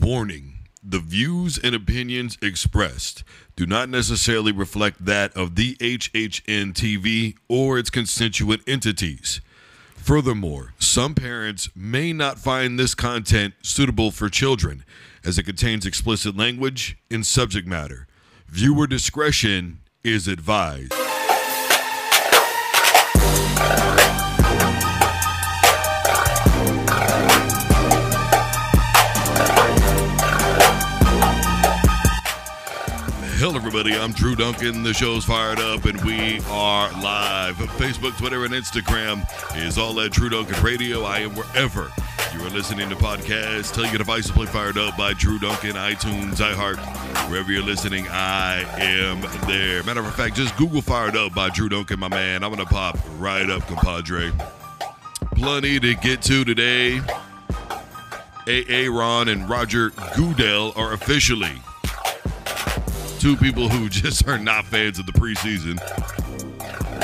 Warning. The views and opinions expressed do not necessarily reflect that of the HHN TV or its constituent entities. Furthermore, some parents may not find this content suitable for children as it contains explicit language and subject matter. Viewer discretion is advised. Hello, everybody. I'm Drew Duncan. The show's fired up, and we are live. Facebook, Twitter, and Instagram is all at Drew Duncan Radio. I am wherever you are listening to podcasts. Tell your device to play Fired Up by Drew Duncan, iTunes, iHeart. Wherever you're listening, I am there. Matter of fact, just Google Fired Up by Drew Duncan, my man. I'm going to pop right up, compadre. Plenty to get to today. Ron and Roger Goodell are officially two people who just are not fans of the preseason.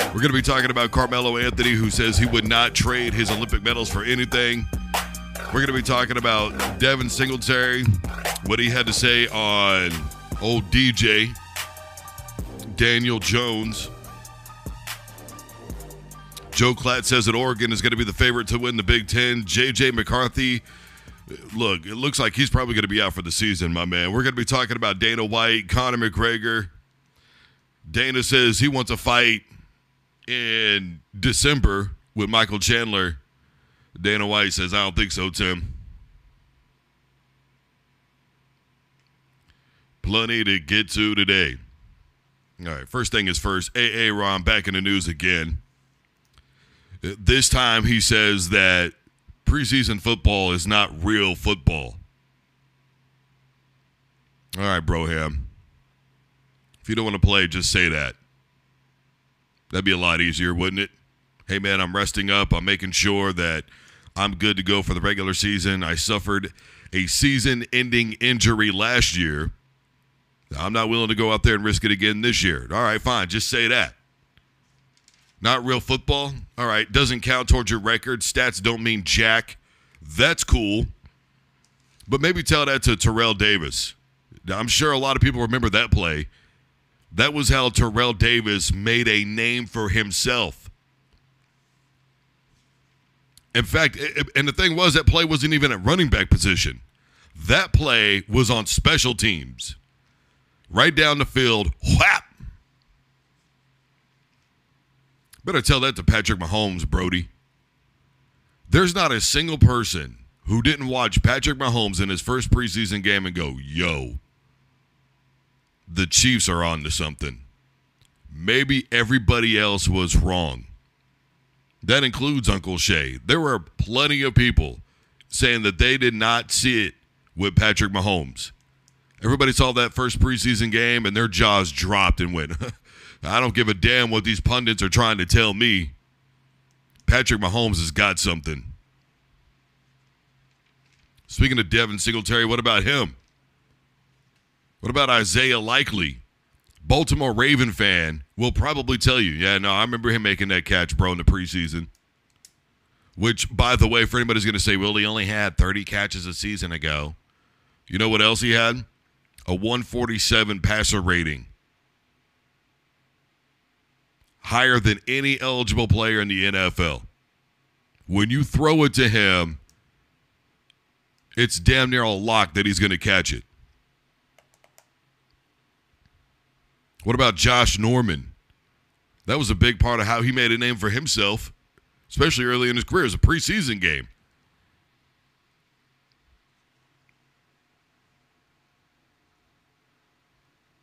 We're going to be talking about Carmelo Anthony, who says he would not trade his Olympic medals for anything. We're going to be talking about Devin Singletary, what he had to say on old DJ, Daniel Jones. Joe Klatt says that Oregon is going to be the favorite to win the Big Ten. J.J. McCarthy, look, it looks like he's probably going to be out for the season, my man. We're going to be talking about Dana White, Conor McGregor. Dana says he wants a fight in December with Michael Chandler. Dana White says, I don't think so, Tim. Plenty to get to today. All right, first thing is first. Ron back in the news again. This time he says that preseason football is not real football. All right, Broham. If you don't want to play, just say that. That'd be a lot easier, wouldn't it? Hey, man, I'm resting up. I'm making sure that I'm good to go for the regular season. I suffered a season-ending injury last year. I'm not willing to go out there and risk it again this year. All right, fine. Just say that. Not real football? All right, doesn't count towards your record. Stats don't mean jack. That's cool. But maybe tell that to Terrell Davis. I'm sure a lot of people remember that play. That was how Terrell Davis made a name for himself. In fact, and the thing was, that play wasn't even at running back position. That play was on special teams. Right down the field, whap! Better tell that to Patrick Mahomes, Brody. There's not a single person who didn't watch Patrick Mahomes in his first preseason game and go, yo, the Chiefs are on to something. Maybe everybody else was wrong. That includes Uncle Shay. There were plenty of people saying that they did not see it with Patrick Mahomes. Everybody saw that first preseason game and their jaws dropped and went, I don't give a damn what these pundits are trying to tell me. Patrick Mahomes has got something. Speaking of Devin Singletary, what about him? What about Isaiah Likely? Baltimore Raven fan will probably tell you, yeah, no, I remember him making that catch, bro, in the preseason. Which, by the way, for anybody who's going to say, well, he only had 30 catches a season ago. You know what else he had? A 147 passer rating. Higher than any eligible player in the NFL. When you throw it to him, it's damn near a lock that he's going to catch it. What about Josh Norman? That was a big part of how he made a name for himself, especially early in his career. It was a preseason game.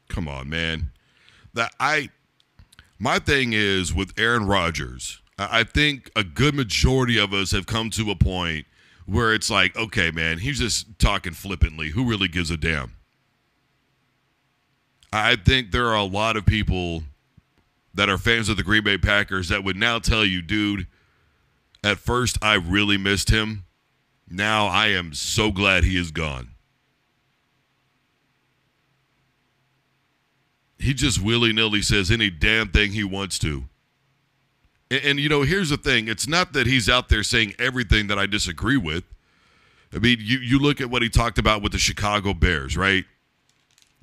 Come on, man. My thing is with Aaron Rodgers, I think a good majority of us have come to a point where it's like, okay, man, he's just talking flippantly. Who really gives a damn? I think there are a lot of people that are fans of the Green Bay Packers that would now tell you, dude, at first I really missed him. Now I am so glad he is gone. He just willy-nilly says any damn thing he wants to. And, you know, here's the thing. It's not that he's out there saying everything that I disagree with. I mean, you look at what he talked about with the Chicago Bears, right?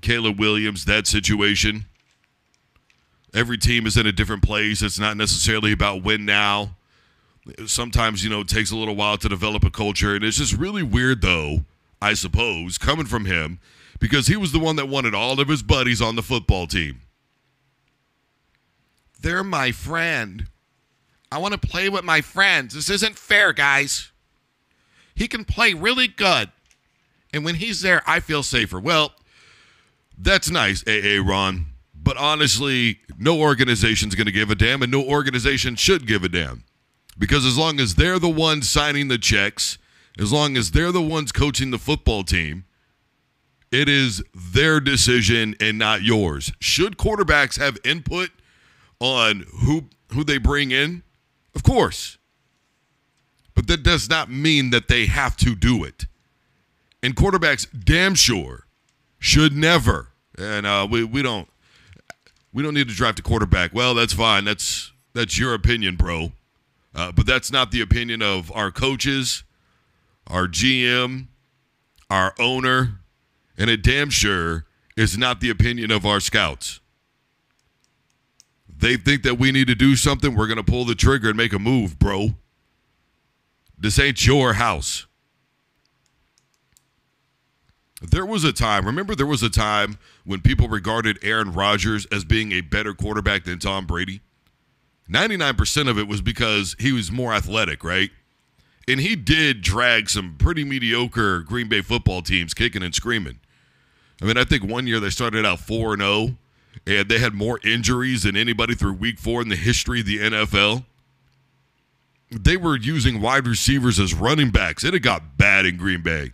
Caleb Williams, that situation. Every team is in a different place. It's not necessarily about win now. Sometimes, it takes a little while to develop a culture. And it's just really weird, though, I suppose, coming from him, because he was the one that wanted all of his buddies on the football team. They're my friend. I want to play with my friends. This isn't fair, guys. He can play really good. And when he's there, I feel safer. Well, that's nice, Ron. But honestly, no organization's going to give a damn, and no organization should give a damn. Because as long as they're the ones signing the checks, as long as they're the ones coaching the football team, it is their decision and not yours. Should quarterbacks have input on who they bring in? Of course. But that does not mean that they have to do it. And quarterbacks, damn sure, should never. And we don't need to draft a quarterback. Well, that's fine. That's your opinion, bro. But that's not the opinion of our coaches, our GM, our owner, and it damn sure is not the opinion of our scouts. They think that we need to do something, we're going to pull the trigger and make a move, bro. This ain't your house. There was a time when people regarded Aaron Rodgers as being a better quarterback than Tom Brady. 99% of it was because he was more athletic, right? And he did drag some pretty mediocre Green Bay football teams kicking and screaming. I mean, I think one year they started out 4-0, and they had more injuries than anybody through week 4 in the history of the NFL. They were using wide receivers as running backs. It had got bad in Green Bay.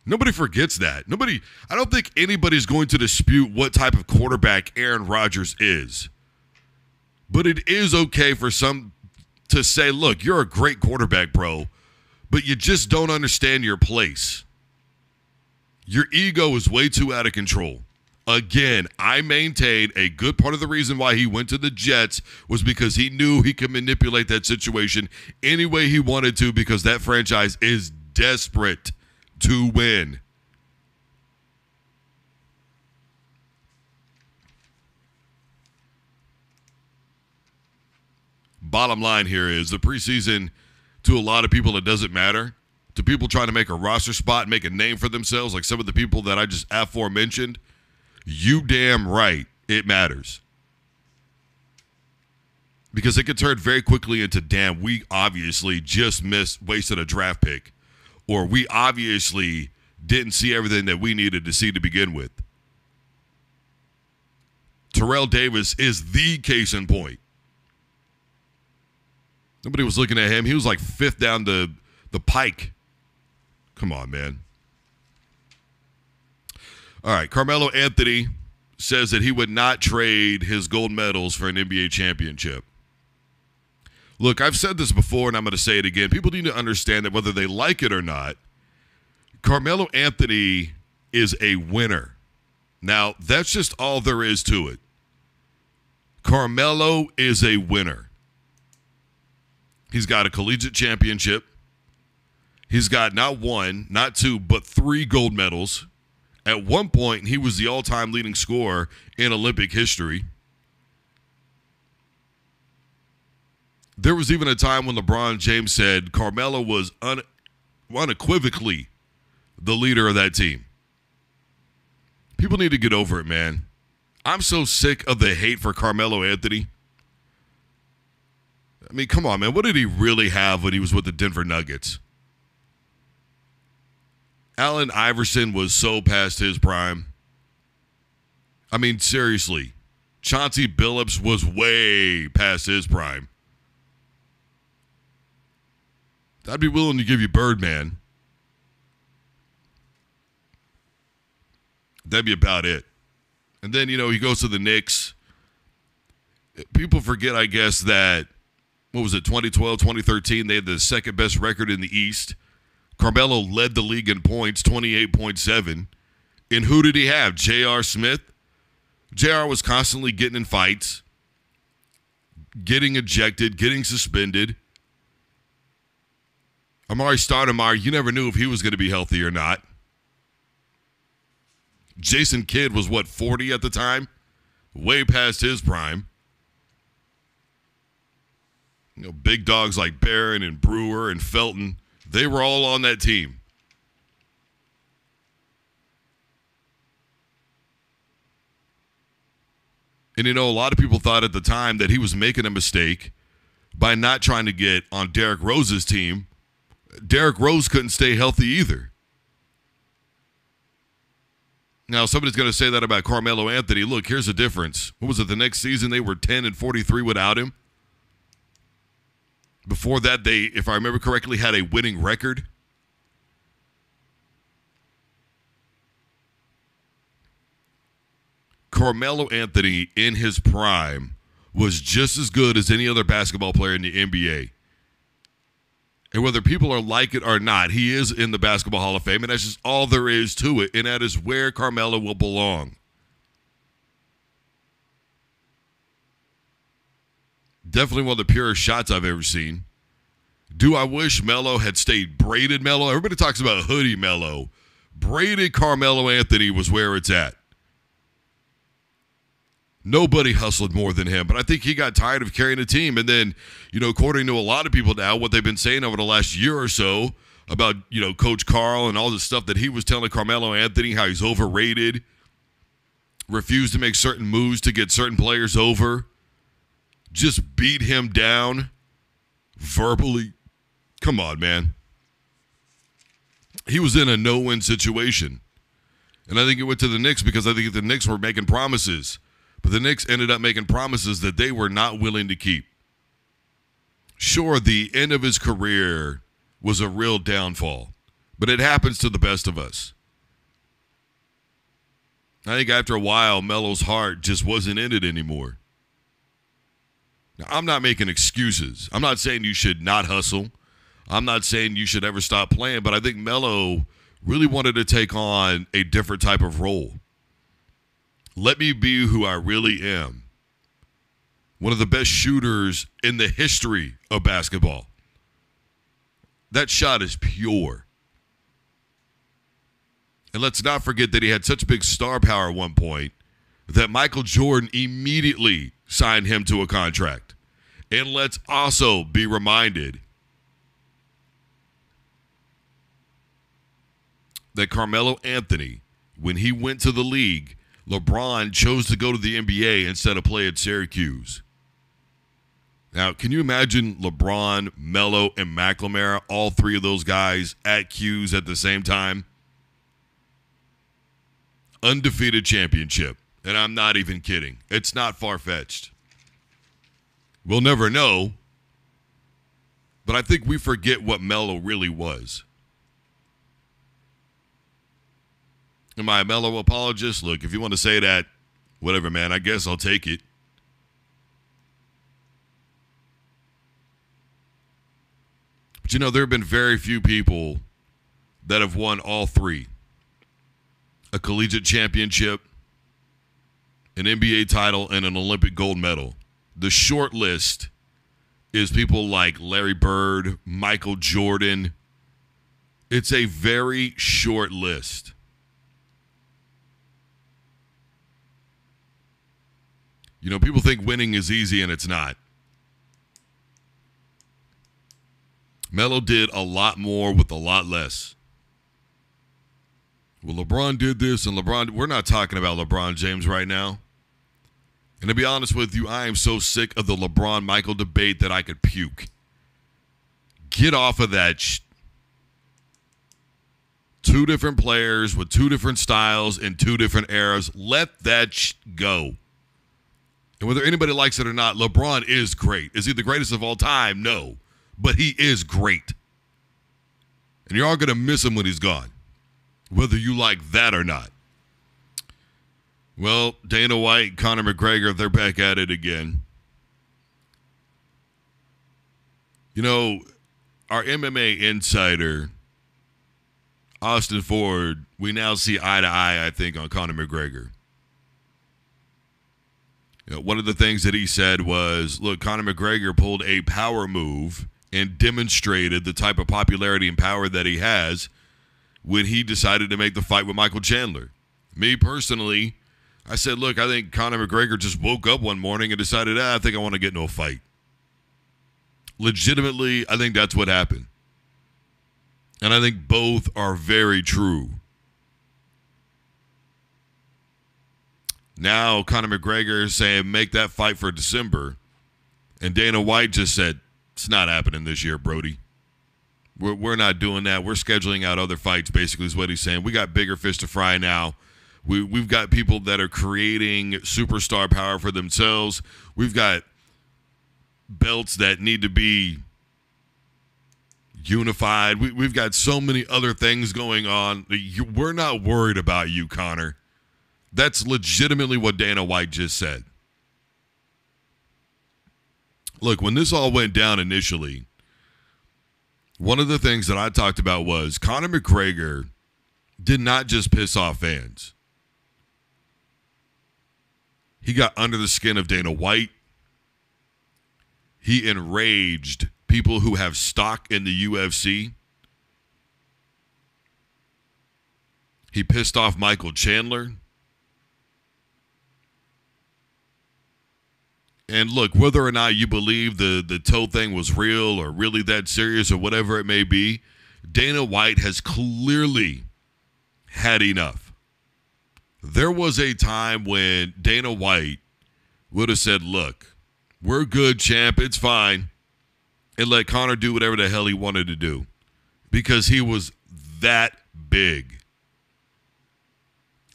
Nobody forgets that. I don't think anybody's going to dispute what type of quarterback Aaron Rodgers is. But it is okay for some to say, look, you're a great quarterback, bro, but you just don't understand your place. Your ego is way too out of control. Again, I maintain a good part of the reason why he went to the Jets was because he knew he could manipulate that situation any way he wanted to, because that franchise is desperate to win. Bottom line here is the preseason, to a lot of people, it doesn't matter. To people trying to make a roster spot and make a name for themselves, like some of the people that I just aforementioned, you damn right it matters. Because it could turn very quickly into, damn, we obviously just wasted a draft pick. Or we obviously didn't see everything that we needed to see to begin with. Terrell Davis is the case in point. Nobody was looking at him. He was like 5th down the pike. Come on, man. All right, Carmelo Anthony says that he would not trade his gold medals for an NBA championship. Look, I've said this before, and I'm going to say it again. People need to understand that whether they like it or not, Carmelo Anthony is a winner. Now, that's just all there is to it. Carmelo is a winner. He's got a collegiate championship. He's got not 1, not 2, but 3 gold medals. At one point, he was the all-time leading scorer in Olympic history. There was even a time when LeBron James said Carmelo was unequivocally the leader of that team. People need to get over it, man. I'm so sick of the hate for Carmelo Anthony. I mean, come on, man. What did he really have when he was with the Denver Nuggets? Allen Iverson was so past his prime. I mean, seriously. Chauncey Billups was way past his prime. I'd be willing to give you Birdman. That'd be about it. And then, he goes to the Knicks. People forget, I guess, that, 2012, 2013, they had the second best record in the East. Carmelo led the league in points, 28.7. And who did he have? J.R. Smith? J.R. was constantly getting in fights, getting ejected, getting suspended. Amari Stoudemire, you never knew if he was going to be healthy or not. Jason Kidd was, 40 at the time? Way past his prime. Big dogs like Barron and Brewer and Felton, they were all on that team. And, a lot of people thought at the time that he was making a mistake by not trying to get on Derrick Rose's team. Derrick Rose couldn't stay healthy either. Now, somebody's going to say that about Carmelo Anthony. Look, here's the difference. What was it, the next season they were 10-43 without him? Before that, they, if I remember correctly, had a winning record. Carmelo Anthony, in his prime, was just as good as any other basketball player in the NBA. And whether people are like it or not, he is in the Basketball Hall of Fame, and that's just all there is to it, and that is where Carmelo will belong. Definitely one of the purest shots I've ever seen. Do I wish Melo had stayed braided Melo? Everybody talks about hoodie Melo. Braided Carmelo Anthony was where it's at. Nobody hustled more than him, but I think he got tired of carrying a team. And then, according to a lot of people now, what they've been saying over the last year or so about, Coach Carl and all this stuff that he was telling Carmelo Anthony, how he's overrated, refused to make certain moves to get certain players over, just beat him down verbally. Come on, man. He was in a no-win situation. And I think it went to the Knicks because I think the Knicks were making promises. But the Knicks ended up making promises that they were not willing to keep. Sure, the end of his career was a real downfall, but it happens to the best of us. I think after a while, Melo's heart just wasn't in it anymore. Now, I'm not making excuses. I'm not saying you should not hustle. I'm not saying you should ever stop playing, but I think Melo really wanted to take on a different type of role. Let me be who I really am. One of the best shooters in the history of basketball. That shot is pure. And let's not forget that he had such big star power at one point that Michael Jordan immediately signed him to a contract. And let's also be reminded that Carmelo Anthony, when he went to the league, LeBron chose to go to the NBA instead of play at Syracuse. Now, can you imagine LeBron, Melo, and McNamara, all three of those guys at Q's at the same time? Undefeated championship. And I'm not even kidding. It's not far-fetched. We'll never know. But I think we forget what Melo really was. Am I a Melo apologist? Look, if you want to say that, whatever, man, I guess I'll take it. But there have been very few people that have won all three. A collegiate championship, an NBA title, and an Olympic gold medal. The short list is people like Larry Bird, Michael Jordan. It's a very short list. People think winning is easy, and it's not. Melo did a lot more with a lot less. Well, LeBron did this, and we're not talking about LeBron James right now. And to be honest with you, I am so sick of the LeBron-Michael debate that I could puke. Get off of that Two different players with two different styles in two different eras. Let that go. And whether anybody likes it or not, LeBron is great. Is he the greatest of all time? No. But he is great. And you're all going to miss him when he's gone, whether you like that or not. Well, Dana White, Conor McGregor, they're back at it again. Our MMA insider, Austin Ford, we now see eye to eye, I think, on Conor McGregor. One of the things that he said was, look, Conor McGregor pulled a power move and demonstrated the type of popularity and power that he has when he decided to make the fight with Michael Chandler. Me personally, I said, look, I think Conor McGregor just woke up one morning and decided, I think I want to get into a fight. Legitimately, I think that's what happened. And I think both are very true. Now, Conor McGregor is saying, make that fight for December. And Dana White just said, it's not happening this year, Brody. We're not doing that. We're scheduling out other fights, basically, is what he's saying. We got bigger fish to fry now. We've got people that are creating superstar power for themselves. We've got belts that need to be unified. We've got so many other things going on. We're not worried about you, Conor. That's legitimately what Dana White just said. Look, when this all went down initially, one of the things that I talked about was Conor McGregor did not just piss off fans. He got under the skin of Dana White. He enraged people who have stock in the UFC. He pissed off Michael Chandler. And look, whether or not you believe the toe thing was real or really that serious or whatever it may be, Dana White has clearly had enough. There was a time when Dana White would have said, look, we're good, champ, it's fine, and let Conor do whatever the hell he wanted to do because he was that big.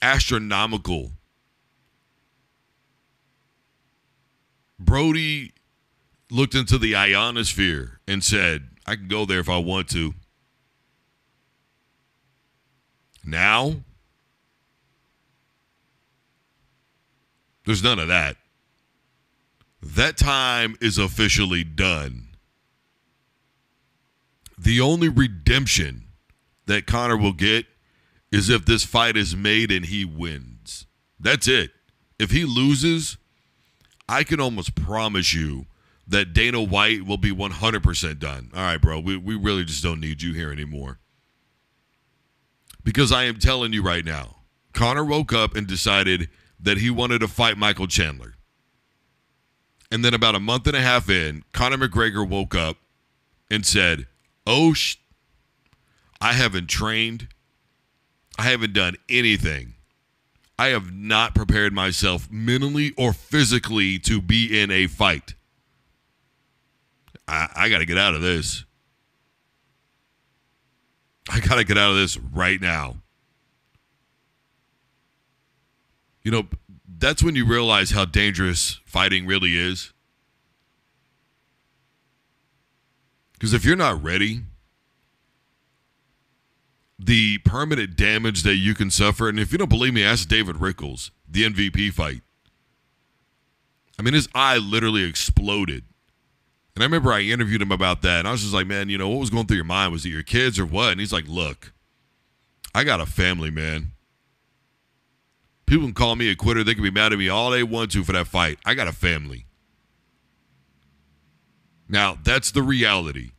Astronomical. Brody looked into the ionosphere and said, I can go there if I want to. Now, there's none of that. That time is officially done. The only redemption that Conor will get is if this fight is made and he wins. That's it. If he loses, I can almost promise you that Dana White will be 100% done. All right, bro, we really just don't need you here anymore. Because I am telling you right now, Conor woke up and decided that he wanted to fight Michael Chandler. And then about a month and a half in, Conor McGregor woke up and said, I haven't trained. I haven't done anything. I have not prepared myself mentally or physically to be in a fight. I got to get out of this. I got to get out of this right now. You know, that's when you realize how dangerous fighting really is. Because if you're not ready, the permanent damage that you can suffer, and if you don't believe me, ask David Rickles, the MVP fight. I mean, his eye literally exploded. And I remember I interviewed him about that, and I was just like, man, you know, what was going through your mind? Was it your kids or what? And he's like, look, I got a family, man. People can call me a quitter. They can be mad at me all they want to for that fight. I got a family. Now, that's the reality.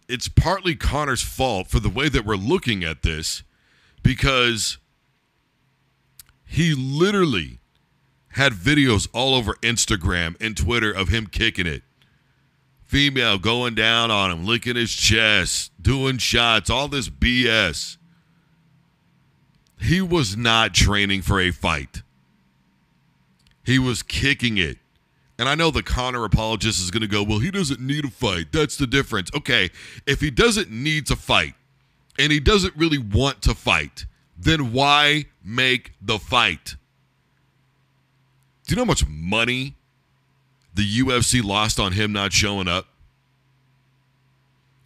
It's partly Conor's fault for the way that we're looking at this because he literally had videos all over Instagram and Twitter of him kicking it. Female going down on him, licking his chest, doing shots, all this BS. He was not training for a fight. He was kicking it. And I know the Conor apologist is going to go, well, he doesn't need a fight. That's the difference. Okay, if he doesn't need to fight and he doesn't really want to fight, then why make the fight? Do you know how much money the UFC lost on him not showing up?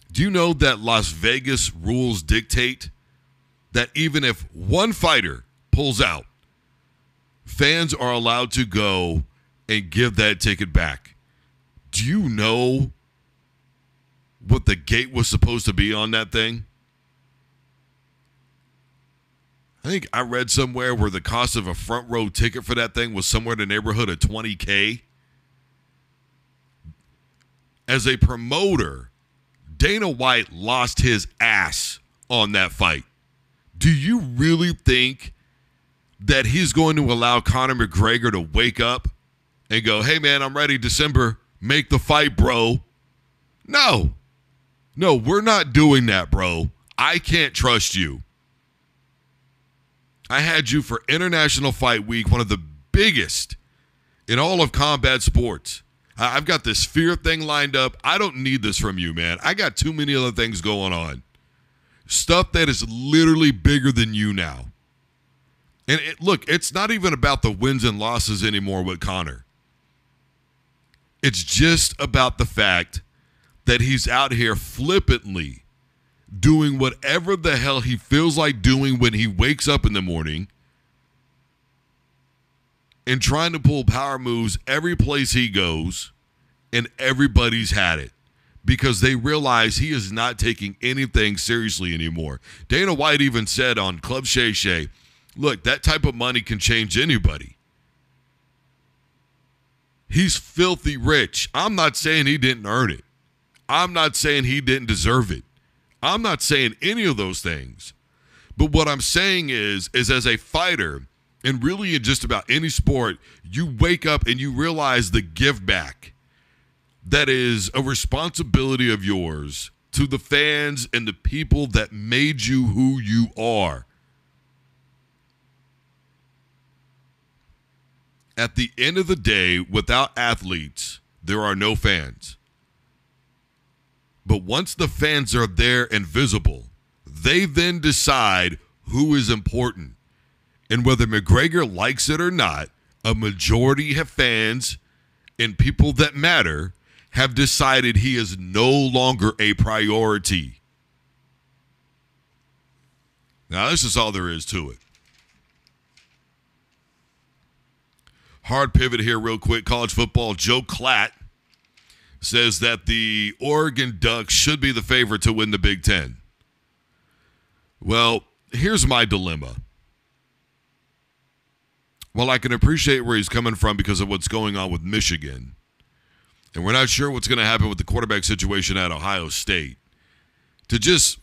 Do you know that Las Vegas rules dictate that even if one fighter pulls out, fans are allowed to go and give that ticket back? Do you know what the gate was supposed to be on that thing? I think I read somewhere where the cost of a front row ticket for that thing was somewhere in the neighborhood of $20K. as a promoter, Dana White lost his ass on that fight. Do you really think that he's going to allow Conor McGregor to wake up and go, hey, man, I'm ready December, make the fight, bro? No, we're not doing that, bro. I can't trust you. I had you for International Fight Week, one of the biggest in all of combat sports. I've got this fear thing lined up. I don't need this from you, man. I got too many other things going on. Stuff that is literally bigger than you now. And look, it's not even about the wins and losses anymore with Conor. It's just about the fact that he's out here flippantly doing whatever the hell he feels like doing when he wakes up in the morning and trying to pull power moves every place he goes, and everybody's had it because they realize he is not taking anything seriously anymore. Dana White even said on Club Shay Shay, look, that type of money can change anybody. He's filthy rich. I'm not saying he didn't earn it. I'm not saying he didn't deserve it. I'm not saying any of those things. But what I'm saying is as a fighter, and really in just about any sport, you wake up and you realize the give back that is a responsibility of yours to the fans and the people that made you who you are. At the end of the day, without athletes, there are no fans. But once the fans are there and visible, they then decide who is important. And whether McGregor likes it or not, a majority of fans and people that matter have decided he is no longer a priority. Now, this is all there is to it. Hard pivot here real quick. College football, Joe Klatt says that the Oregon Ducks should be the favorite to win the Big Ten. Well, here's my dilemma. While I can appreciate where he's coming from because of what's going on with Michigan, and we're not sure what's going to happen with the quarterback situation at Ohio State, to just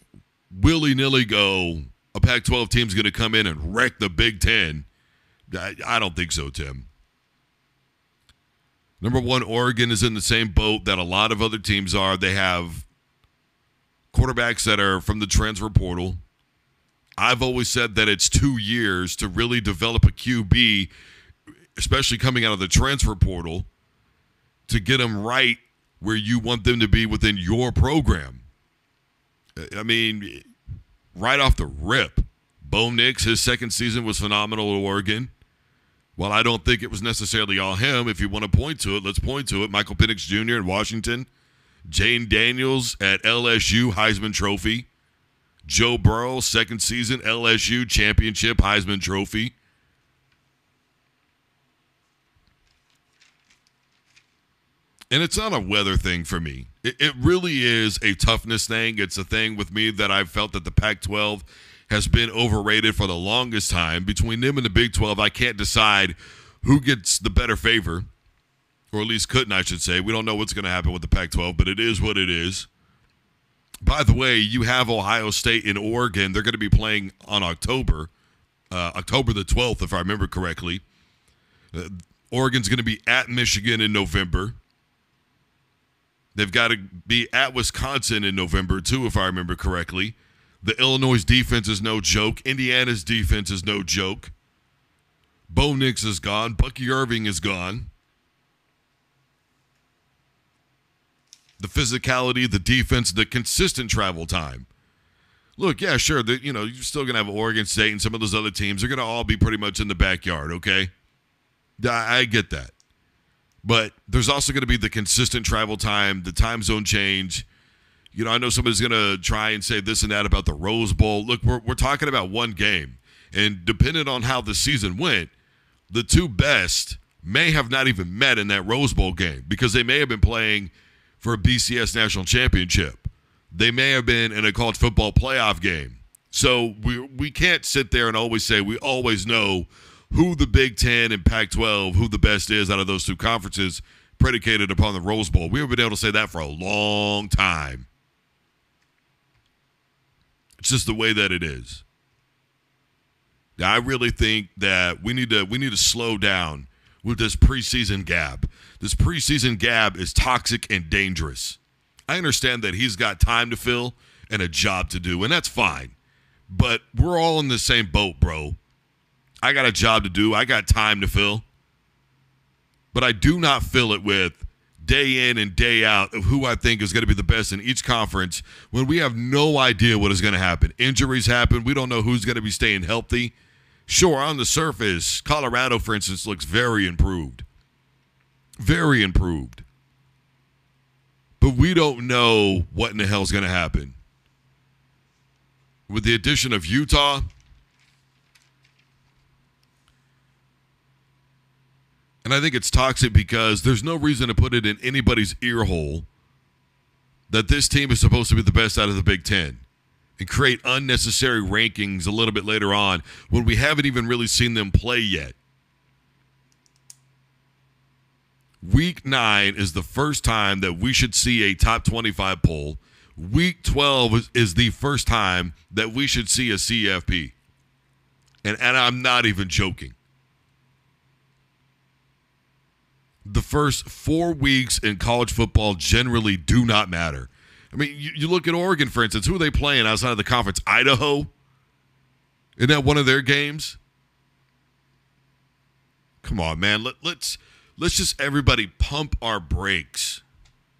willy-nilly go, a Pac-12 team's going to come in and wreck the Big Ten, I don't think so, Tim. Number one, Oregon is in the same boat that a lot of other teams are. They have quarterbacks that are from the transfer portal. I've always said that it's 2 years to really develop a QB, especially coming out of the transfer portal, to get them right where you want them to be within your program. I mean, right off the rip, Bo Nix, his second season was phenomenal at Oregon. While I don't think it was necessarily all him, if you want to point to it, let's point to it. Michael Penix Jr. at Washington, Jane Daniels at LSU, Heisman Trophy. Joe Burrow, second season, LSU championship, Heisman Trophy. And it's not a weather thing for me. It really is a toughness thing. It's a thing with me that I've felt that the Pac-12 has been overrated for the longest time. Between them and the Big 12, I can't decide who gets the better favor, or at least couldn't, I should say. We don't know what's going to happen with the Pac-12, but it is what it is. By the way, you have Ohio State and Oregon. They're going to be playing on October the 12th, if I remember correctly. Oregon's going to be at Michigan in November. They've got to be at Wisconsin in November, too, if I remember correctly. The Illinois defense is no joke. Indiana's defense is no joke. Bo Nix is gone. Bucky Irving is gone. The physicality, the defense, the consistent travel time. Look, yeah, sure, you're still going to have Oregon State and some of those other teams. They're going to all be pretty much in the backyard, okay? I get that. But there's also going to be the consistent travel time, the time zone change. I know somebody's going to try and say this and that about the Rose Bowl. Look, we're talking about one game. And depending on how the season went, the two best may have not even met in that Rose Bowl game because they may have been playing for a BCS national championship. They may have been in a college football playoff game. So we can't sit there and always say we always know who the Big Ten and Pac-12, who the best is out of those two conferences, predicated upon the Rose Bowl. We haven't been able to say that for a long time. It's just the way that it is. Now, I really think that we need to slow down with this preseason gab. This preseason gab is toxic and dangerous. I understand that he's got time to fill and a job to do, and that's fine. But we're all in the same boat, bro. I got a job to do. I got time to fill. But I do not fill it with day in and day out of who I think is going to be the best in each conference when we have no idea what is going to happen. Injuries happen. We don't know who's going to be staying healthy. Sure, on the surface, Colorado, for instance, looks very improved. Very improved. But we don't know what in the hell is going to happen. With the addition of Utah, and I think it's toxic because there's no reason to put it in anybody's ear hole that this team is supposed to be the best out of the Big Ten and create unnecessary rankings a little bit later on when we haven't even really seen them play yet. Week 9 is the first time that we should see a top 25 poll. Week 12 is the first time that we should see a CFP. And I'm not even joking. The first 4 weeks in college football generally do not matter. I mean, you look at Oregon, for instance. Who are they playing outside of the conference? Idaho? Isn't that one of their games? Come on, man. Let's just everybody pump our brakes,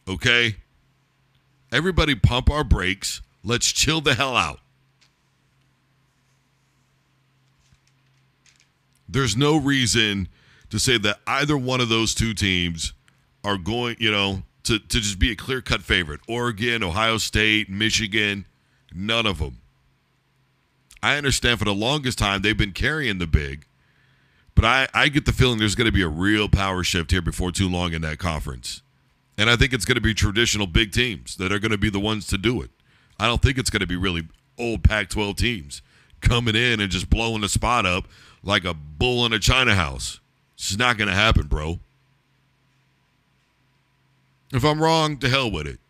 okay? Everybody pump our brakes. Let's chill the hell out. There's no reason to say that either one of those two teams are going, to just be a clear-cut favorite. Oregon, Ohio State, Michigan, none of them. I understand for the longest time they've been carrying the big, but I get the feeling there's going to be a real power shift here before too long in that conference. And I think it's going to be traditional big teams that are going to be the ones to do it. I don't think it's going to be really old Pac-12 teams coming in and just blowing the spot up like a bull in a china house. It's just not going to happen, bro. If I'm wrong, to hell with it.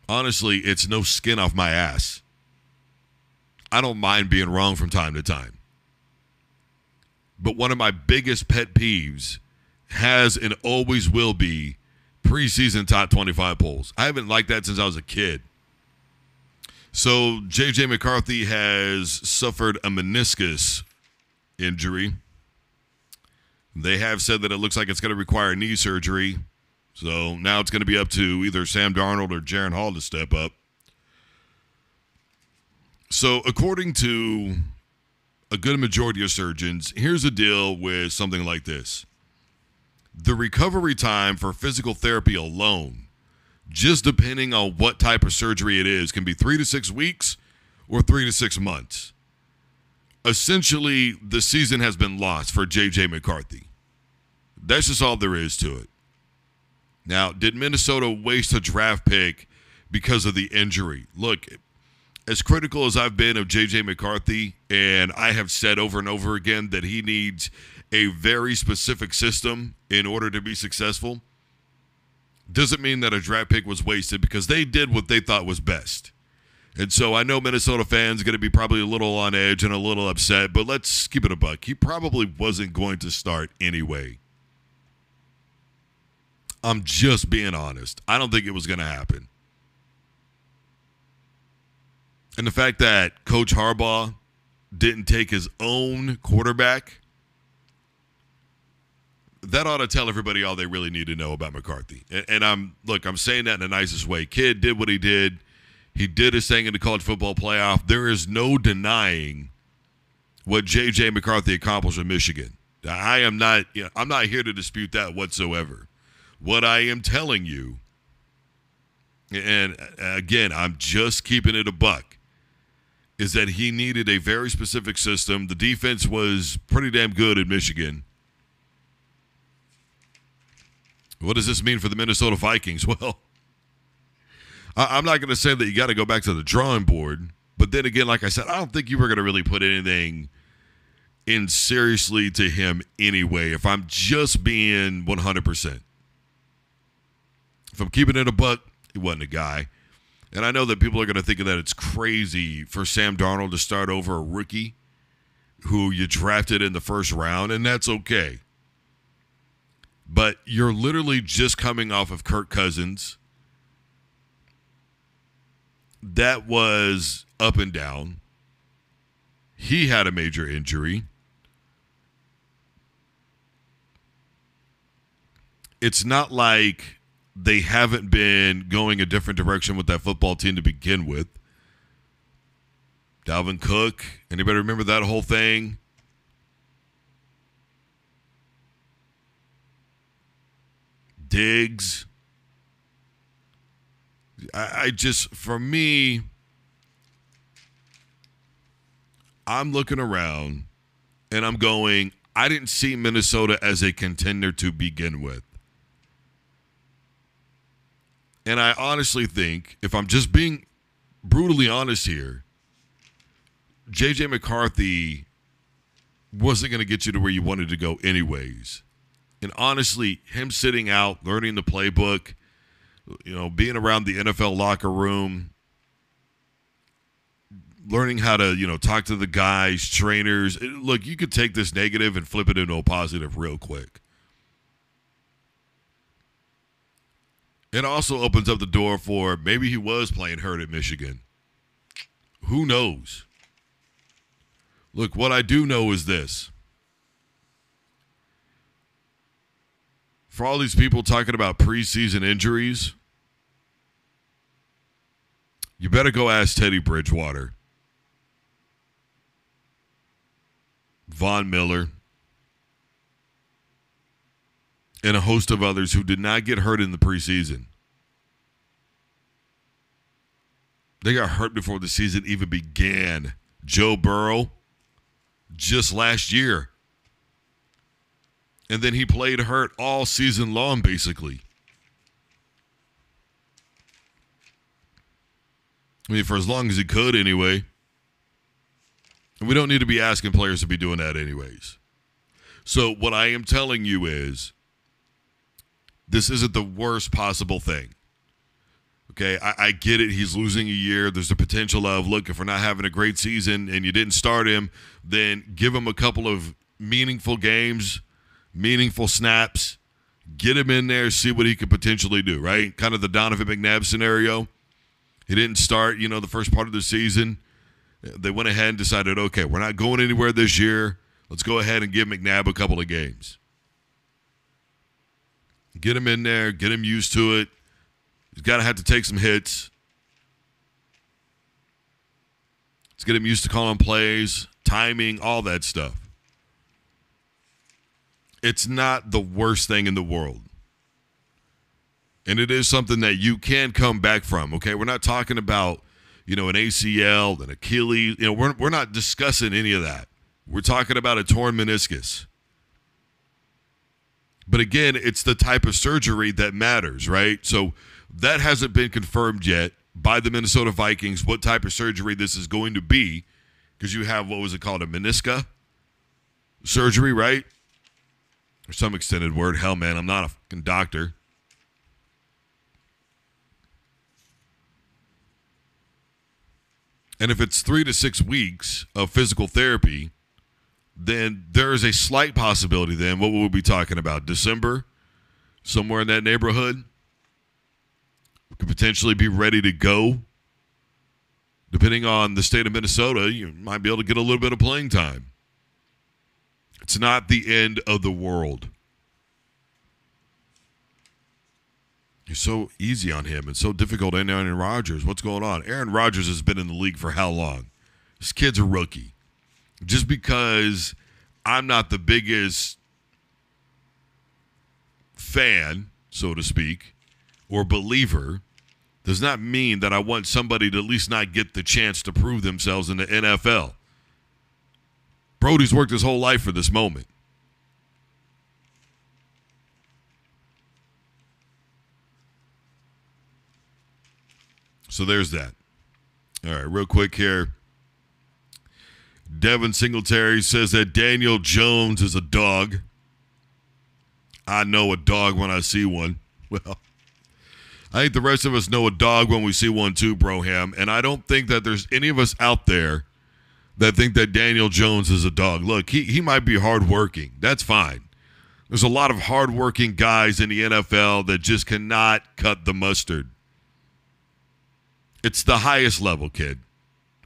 Honestly, it's no skin off my ass. I don't mind being wrong from time to time. But one of my biggest pet peeves has and always will be preseason top 25 polls. I haven't liked that since I was a kid. So J.J. McCarthy has suffered a meniscus injury. They have said that it looks like it's going to require knee surgery. So now it's going to be up to either Sam Darnold or Jaren Hall to step up. So according to a good majority of surgeons, here's the deal with something like this. The recovery time for physical therapy alone, just depending on what type of surgery it is, can be 3 to 6 weeks or 3 to 6 months. Essentially, the season has been lost for J.J. McCarthy. That's just all there is to it. Now, did Minnesota waste a draft pick because of the injury? Look, as critical as I've been of J.J. McCarthy, and I have said over and over again that he needs a very specific system in order to be successful, doesn't mean that a draft pick was wasted because they did what they thought was best. And so I know Minnesota fans are going to be probably a little on edge and a little upset, but let's keep it a buck. He probably wasn't going to start anyway. I'm just being honest. I don't think it was going to happen. And the fact that Coach Harbaugh didn't take his own quarterback, that ought to tell everybody all they really need to know about McCarthy. And I'm saying that in the nicest way. Kid did what he did. He did his thing in the college football playoff. There is no denying what J.J. McCarthy accomplished in Michigan. I'm not here to dispute that whatsoever. What I am telling you, and again, I'm just keeping it a buck, is that he needed a very specific system. The defense was pretty damn good in Michigan. What does this mean for the Minnesota Vikings? Well, I'm not going to say that you got to go back to the drawing board, but then again, like I said, I don't think you were going to really put anything in seriously to him anyway, if I'm just being 100%. If I'm keeping it a buck, he wasn't a guy. And I know that people are going to think that it's crazy for Sam Darnold to start over a rookie who you drafted in the first round, and that's okay. But you're literally just coming off of Kirk Cousins. That was up and down. He had a major injury. It's not like they haven't been going a different direction with that football team to begin with. Dalvin Cook, anybody remember that whole thing? Diggs. I just, for me, I'm looking around and I'm going, I didn't see Minnesota as a contender to begin with. And I honestly think, if I'm just being brutally honest here, J.J. McCarthy wasn't going to get you to where you wanted to go anyways. And honestly, him sitting out, learning the playbook, being around the NFL locker room, learning how to, talk to the guys, trainers. Look, you could take this negative and flip it into a positive real quick. It also opens up the door for maybe he was playing hurt at Michigan. Who knows? Look, what I do know is this. For all these people talking about preseason injuries, you better go ask Teddy Bridgewater, Von Miller, and a host of others who did not get hurt in the preseason. They got hurt before the season even began. Joe Burrow, just last year. And then he played hurt all season long, basically. I mean, for as long as he could, anyway. And we don't need to be asking players to be doing that anyways. So what I am telling you is, this isn't the worst possible thing. Okay, I get it. He's losing a year. There's the potential of, look, if we're not having a great season and you didn't start him, then give him a couple of meaningful games, meaningful snaps, get him in there, see what he could potentially do, right? Kind of the Donovan McNabb scenario. He didn't start, the first part of the season. They went ahead and decided, okay, we're not going anywhere this year. Let's go ahead and give McNabb a couple of games. Get him in there, get him used to it. He's got to have to take some hits. Let's get him used to calling plays, timing, all that stuff. It's not the worst thing in the world. And it is something that you can come back from, okay? We're not talking about, an ACL, an Achilles. We're not discussing any of that. We're talking about a torn meniscus. But again, it's the type of surgery that matters, right? So that hasn't been confirmed yet by the Minnesota Vikings, what type of surgery this is going to be, because you have, what was it called, a menisca surgery, right? Or some extended word. Hell, man, I'm not a fucking doctor. And if it's 3 to 6 weeks of physical therapy, then there is a slight possibility then, what we'll be talking about, December, somewhere in that neighborhood, we could potentially be ready to go. Depending on the state of Minnesota, you might be able to get a little bit of playing time. It's not the end of the world. You're so easy on him and so difficult on Aaron Rodgers. What's going on? Aaron Rodgers has been in the league for how long? This kid's a rookie. Just because I'm not the biggest fan, so to speak, or believer, does not mean that I want somebody to at least not get the chance to prove themselves in the NFL. Brody's worked his whole life for this moment. So there's that. All right, real quick here. Devin Singletary says that Daniel Jones is a dog. I know a dog when I see one. Well, I think the rest of us know a dog when we see one too, Broham. And I don't think that there's any of us out there that think that Daniel Jones is a dog. Look, he might be hardworking. That's fine. There's a lot of hardworking guys in the NFL that just cannot cut the mustard. It's the highest level, kid.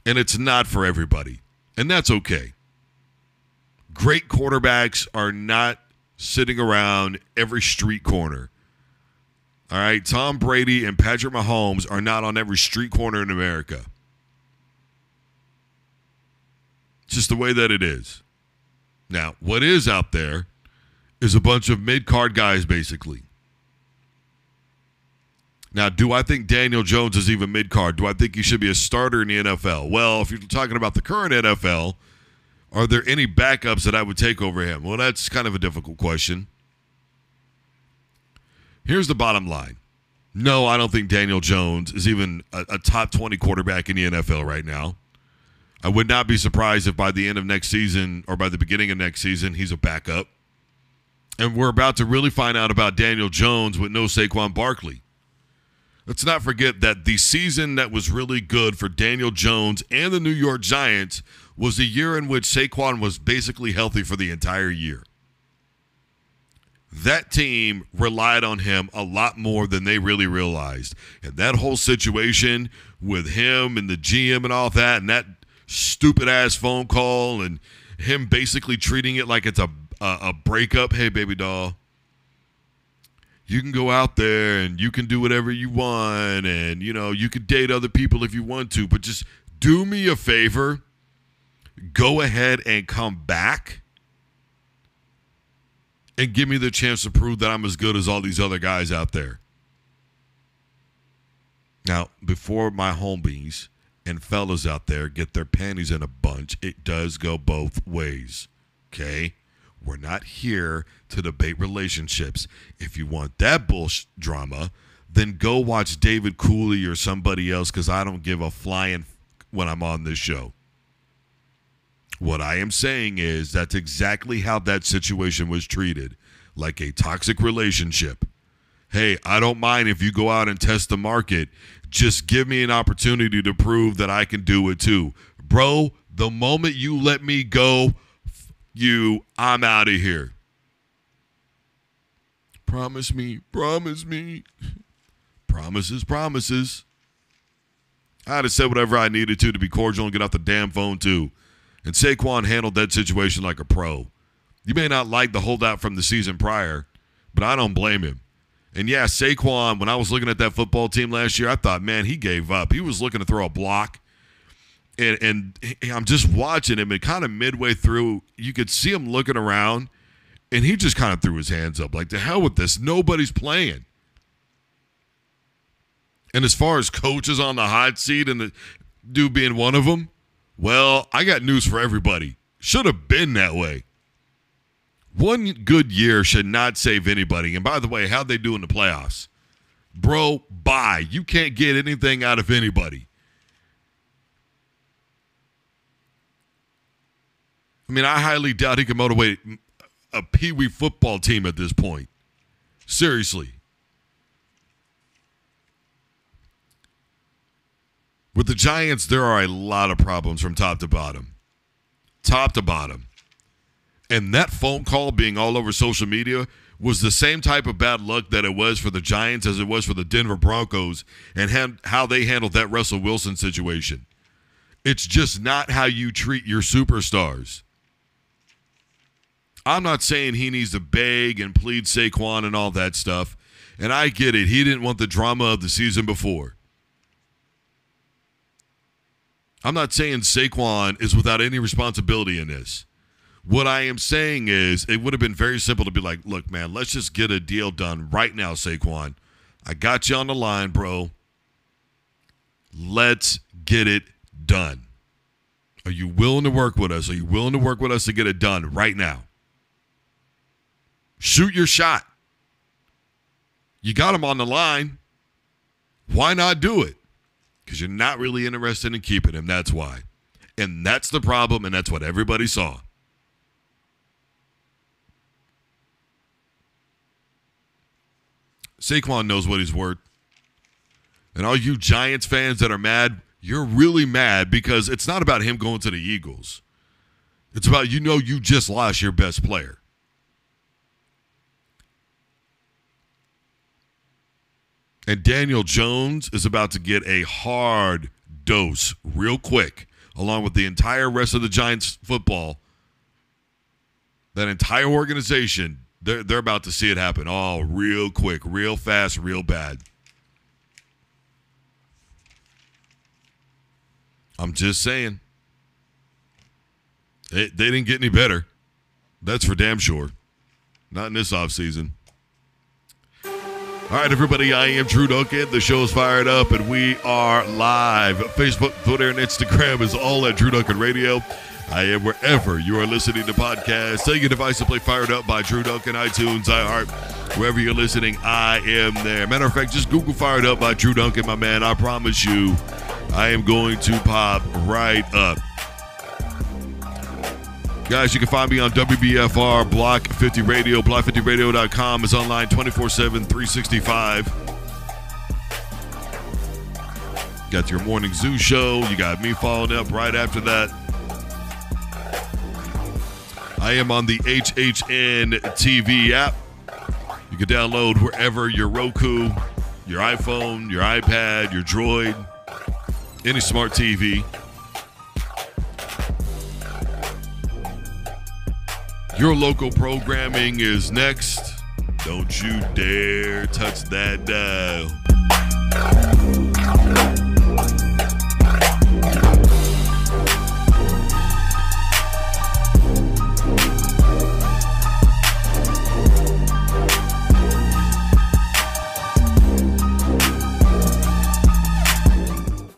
And it's not for everybody. And that's okay. Great quarterbacks are not sitting around every street corner. All right? Tom Brady and Patrick Mahomes are not on every street corner in America. It's just the way that it is. Now, what is out there is a bunch of mid-card guys, basically. Now, do I think Daniel Jones is even mid-card? Do I think he should be a starter in the NFL? Well, if you're talking about the current NFL, are there any backups that I would take over him? Well, that's kind of a difficult question. Here's the bottom line. No, I don't think Daniel Jones is even a top 20 quarterback in the NFL right now. I would not be surprised if by the end of next season or by the beginning of next season, he's a backup. And we're about to really find out about Daniel Jones with no Saquon Barkley. Let's not forget that the season that was really good for Daniel Jones and the New York Giants was the year in which Saquon was basically healthy for the entire year. That team relied on him a lot more than they really realized. And that whole situation with him and the GM and all that, and that stupid-ass phone call and him basically treating it like it's a breakup. Hey, baby doll. You can go out there and you can do whatever you want and, you could date other people if you want to, but just do me a favor. Go ahead and come back and give me the chance to prove that I'm as good as all these other guys out there. Now, before my homies and fellas out there get their panties in a bunch, it does go both ways, okay? We're not here to debate relationships. If you want that bullshit drama, then go watch David Cooley or somebody else because I don't give a flying when I'm on this show. What I am saying is that's exactly how that situation was treated, like a toxic relationship. Hey, I don't mind if you go out and test the market. Just give me an opportunity to prove that I can do it too. Bro, the moment you let me go, I'm out of here. Promise me. Promises. I'd have said whatever I needed to be cordial and get off the damn phone too. And Saquon handled that situation like a pro. You may not like the holdout from the season prior, but I don't blame him. And yeah, Saquon, when I was looking at that football team last year, I thought, man, he gave up. He was looking to throw a block. And I'm just watching him, and kind of midway through, you could see him looking around, and he just kind of threw his hands up. Like, to hell with this. Nobody's playing. And as far as coaches on the hot seat and the dude being one of them, well, I got news for everybody. Should have been that way. One good year should not save anybody. And by the way, how'd they do in the playoffs? Bro, bye. You can't get anything out of anybody. I mean, I highly doubt he can motivate a peewee football team at this point. Seriously. With the Giants, there are a lot of problems from top to bottom. Top to bottom. And that phone call being all over social media was the same type of bad luck that it was for the Giants as it was for the Denver Broncos and how they handled that Russell Wilson situation. It's just not how you treat your superstars. I'm not saying he needs to beg and plead Saquon and all that stuff. And I get it. He didn't want the drama of the season before. I'm not saying Saquon is without any responsibility in this. What I am saying is it would have been very simple to be like, look, man, let's just get a deal done right now, Saquon. I got you on the line, bro. Let's get it done. Are you willing to work with us? Are you willing to work with us to get it done right now? Shoot your shot. You got him on the line. Why not do it? Because you're not really interested in keeping him. That's why. And that's the problem, and that's what everybody saw. Saquon knows what he's worth. And all you Giants fans that are mad, you're really mad because it's not about him going to the Eagles. It's about, you just lost your best player. And Daniel Jones is about to get a hard dose real quick, along with the entire rest of the Giants football. That entire organization, they're about to see it happen all real quick, real fast, real bad. I'm just saying. They didn't get any better. That's for damn sure. Not in this offseason. All right, everybody, I am Drew Duncan. The show is fired up, and we are live. Facebook, Twitter, and Instagram is all at Drew Duncan Radio. I am wherever you are listening to podcasts. Tell your device to play Fired Up by Drew Duncan, iTunes, iHeart. Wherever you're listening, I am there. Matter of fact, just Google Fired Up by Drew Duncan, my man. I promise you, I am going to pop right up. Guys, you can find me on WBFR, Block 50 Radio. Block50radio.com is online 24/7, 365. Got your Morning Zoo show. You got me following up right after that. I am on the HHN TV app. You can download wherever your Roku, your iPhone, your iPad, your Droid, any smart TV. Your local programming is next. Don't you dare touch that dial.